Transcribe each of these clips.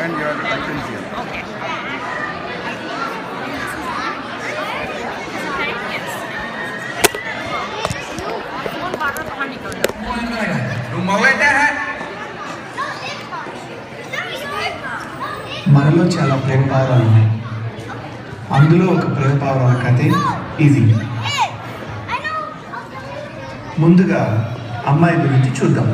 and your attention. Okay. మనలో చాలా ప్రేమ పావురాలు ఉన్నాయి. అందులో ఒక ప్రేమ పావురాల కథే ఇది. ముందుగా అమ్మాయి గురించి చూద్దాం.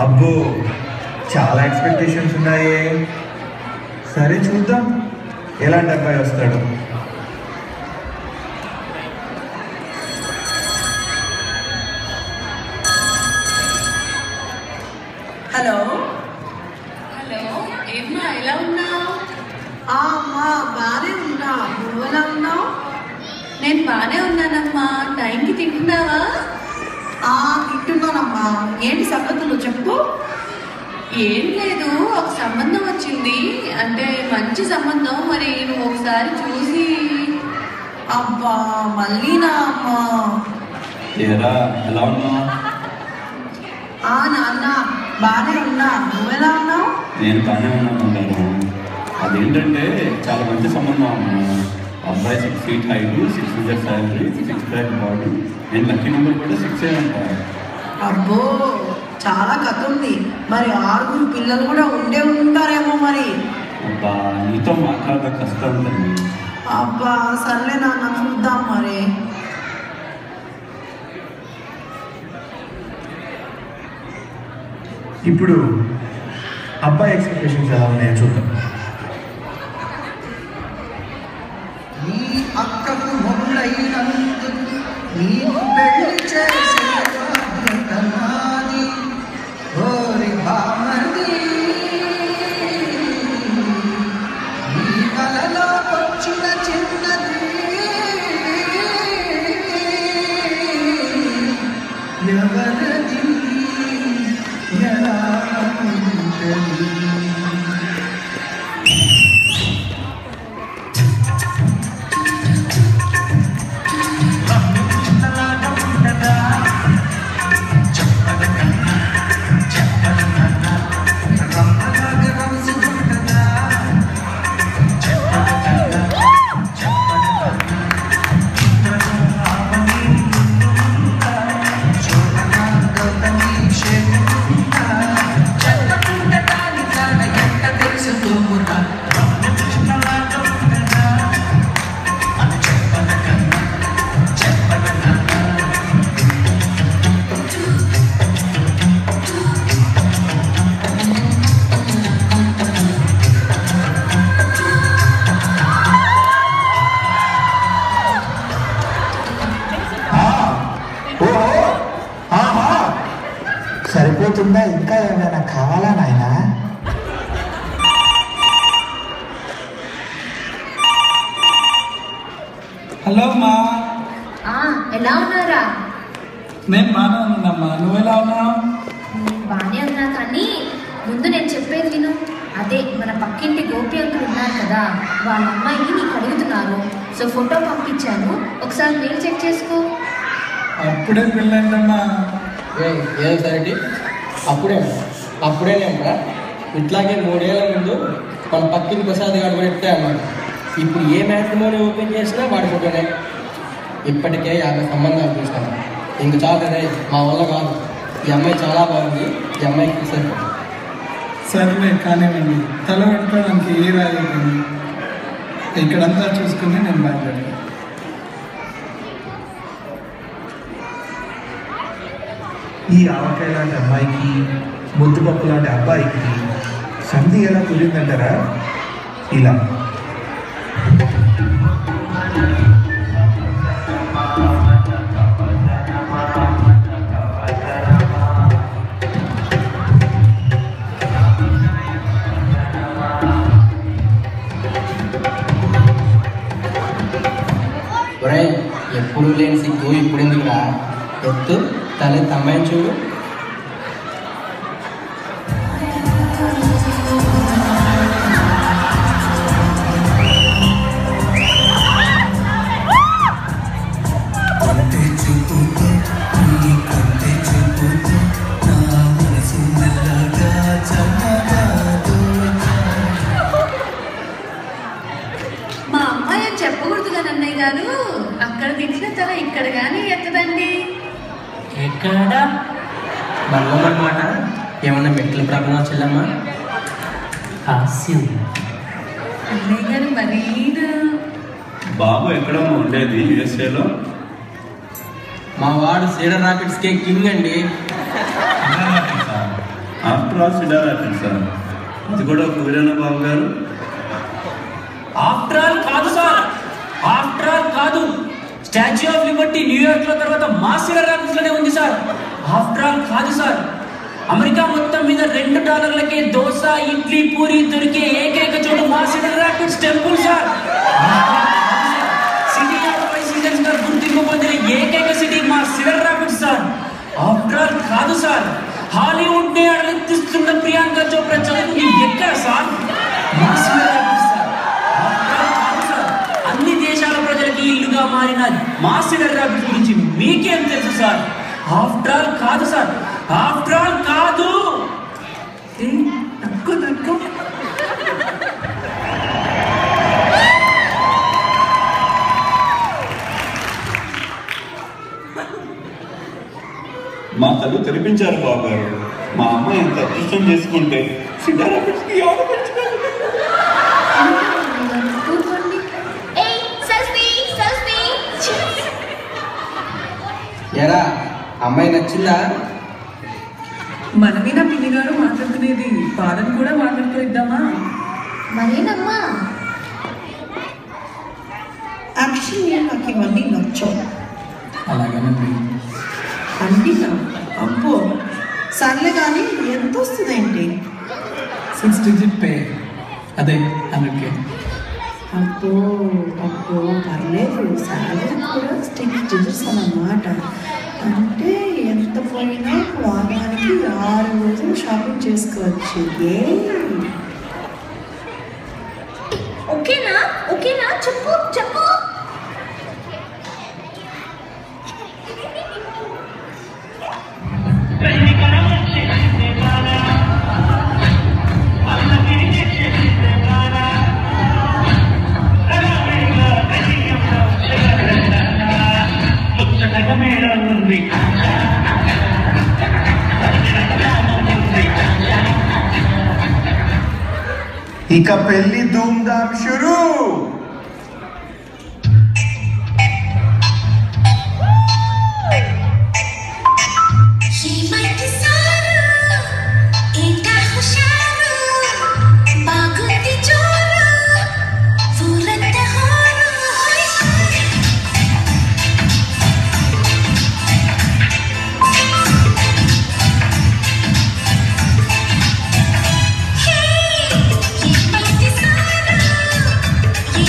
అబ్బో, చాలా ఎక్స్పెక్టేషన్స్ ఉన్నాయే. సరే చూద్దాం ఎలాంటి అబ్బాయి వస్తాడు. హలో హలో, ఏమ్మా ఎలా ఉన్నావు? అమ్మా బాగానే ఉన్నా, నువ్వు ఎలా ఉన్నావు? నేను బాగానే ఉన్నానమ్మా. టైంకి తింటున్నావా? తింటున్నానమ్మా. ఏంటి సంగతులు చెప్పు. ఏం లేదు, ఒక సంబంధం వచ్చింది, అంటే మంచి సంబంధం. మరి నువ్వు ఒకసారి చూసి. అబ్బా మళ్ళీనా అమ్మా? ఏరా ఎలా ఉన్నావు? నాన్న బాగానే ఉన్నా, నువ్వెలా ఉన్నావు? నేను బాగానే ఉన్నాను. అదేంటంటే చాలా మంచి సంబంధం అమ్మా. అబ్బాయి 6 feet height, 6 figure salary, 6 lakh body. నేను లక్కీ నెంబర్ కూడా 6 అంటా. అబ్బో చాలా కథ ఉంది. మరి 6 పిల్లలు కూడా ఉంటారేమో మరి. అబ్బా నీతో మాట్లాడడం కష్టం తల్లి. అబ్బా సర్లే నాన్న, చూద్దాం మరి. ఇప్పుడు అబ్బాయి ఎక్స్పెక్టేషన్స్ ఎలా ఉన్నాయో చూద్దాం. నీ అక్కకు మొగుడైనందుకు నీకు పెళ్లి చేసే బాధ్యత నాది. ఓరి బామర్ది, నీ కలలో వచ్చిన చిన్నది ఎవరది, ఎలా ఉంటది? సరిపోతుందా? ఇంకా ఏమైనా కావాలా నాయనా? హలో అమ్మా. ఎలా ఉన్నారా? నేను బాగానే ఉన్నానమ్మా, నువ్వు ఎలా ఉన్నావు? బాగానే ఉన్నా, కానీ ముందు నేను చెప్పేది విను. అదే మన పక్కింటి గోపి అంకుల్ ఉన్నారు కదా, వాళ్ళ అమ్మాయిని నీకు అడుగుతున్నారు. సో ఫోటో పంపించాను, ఒకసారి మెయిల్ చెక్ చేసుకో. అప్పుడే పెళ్ళైందమ్మా. ఏదో సరే అప్పుడేనేమ్మా. ఇట్లాగే 3 ఏళ్ల ముందు మన పక్కింటి ప్రసాద్ గారు కూడా ఇట్టే అన్నమాట. ఇప్పుడు ఏ మ్యాట్రిమోనీ ఓపెన్ చేసినా వాడి ఫోటోనే. ఇప్పటికే 50 సంబంధాలు చూస్తాను. ఇంక చాలు కదా, మా వల్ల కాదు. ఈ అమ్మాయి చాలా బాగుంది, ఈ అమ్మాయికి ఫిక్స్ అయిపోయింది. సరేలే కానివ్వండి, తల పెట్టుకోవడానికి ఏ రాయండి. ఇక్కడంతా చూసుకుని నేను బయలుదేరాను. ఈ ఆవకాయ లాంటి అమ్మాయికి ముద్దుపప్పు లాంటి అబ్బాయికి సంధి ఎలా కుదిరిందంటారా? ఇలా ఎప్పుడు లేని సిగ్గు ఇప్పుడు ఎందుకురా? ఎత్తు తలే అమ్మాయిని చూడు. మా అమ్మాయి అని చెప్పకూడదు కదా అన్నయ్య గారు. అక్కడ తిట్టిన తల ఇక్కడ కానీ ఎత్తదండి. ఎక్కడా బల్లమాట ఏమన్నా మెట్ల ప్రభావం చెల్లమ్మా? హాస్యం అన్నయ్య గారు మరీ బాబు ఎక్కడమ్మా ఉండేది? యుఎస్ఏలో. మా వాడు సీడర్ రాకెట్స్ కే కింగ్ అండి. After all Cedar Rockets sir, అది కూడా ఒక ఊరేనా బాబు గారు? ఆఫ్టర్ ఆల్ కాదు సార్, ఆఫ్టర్ ఆల్ కాదు. స్టాచ్యూ ఆఫ్ లిబర్టీ న్యూయార్క్ లో తర్వాత మా సిడర్ రాకెట్స్ లోనే ఉంది సార్. ఆఫ్టర్ ఆల్ కాదు సార్. అమెరికా మొత్తం మీద $2కే దోశ, ఇడ్లీ, పూరి దొరికే ఏకైక చోటు మా Cedar Rockets temple sir. City of five seasons గా గుర్తింపు పొందిన ఏకైక సిటీ మా Cedar Rockets sir. After all కాదు సార్. హాలీవుడ్ నే అలెత్తిస్తున్న ప్రియాంక చోప్రా చదువుని ఎక్కడ సార్? మా సిడర్ రాకెట్స్ సార్. అన్ని దేశాల ప్రజలకి ఇల్లుగా మారిన మా సిడర్ రాకెట్స్ గురించి మీకేం తెలుసు సార్? ఆఫ్టర్ ఆల్ కాదు సార్, ఆఫ్టర్ ఆల్ కాదు. మా కళ్ళు తెరిపించారు బాబు గారు. మా అమ్మాయి ఎంత అదృష్టం చేసుకుంటే సిడర్ రాకెట్స్కి ఎరా అమ్మాయి నచ్చిందా? మనమేనా పిన్ని గారు మాట్లాడుకునేది? పాదం కూడా మాట్లాడుతూ ఇద్దామా? మరేనమ్మా యాక్చువల్లీ నాకు ఇవన్నీ నచ్చావు. అలాగేనండి. అండినా అబ్బో సర్లే కానీ ఎంత వస్తుందేంటి? 6 digit పే, అదే 100K. అబ్బో అబ్బో పర్లేదు, శాలరీ కూడా 6 digits అన్నమాట. అంటే ఎంత పోయినా వారానికి 6 రోజులు షాపింగ్ చేసుకోవచ్చు. ఓకేనా? ఓకేనా? చెప్పు చెప్పు. ఇక పెళ్లి ధూమ్ధామ్ షురూ. ये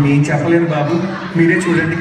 నేను చెప్పలేను బాబు, మీరే చూడండి.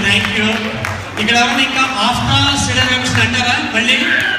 Thank you. ఇక్కడ ఇంకా ఆఫ్టర్ సిడర్ అంటారా మళ్ళీ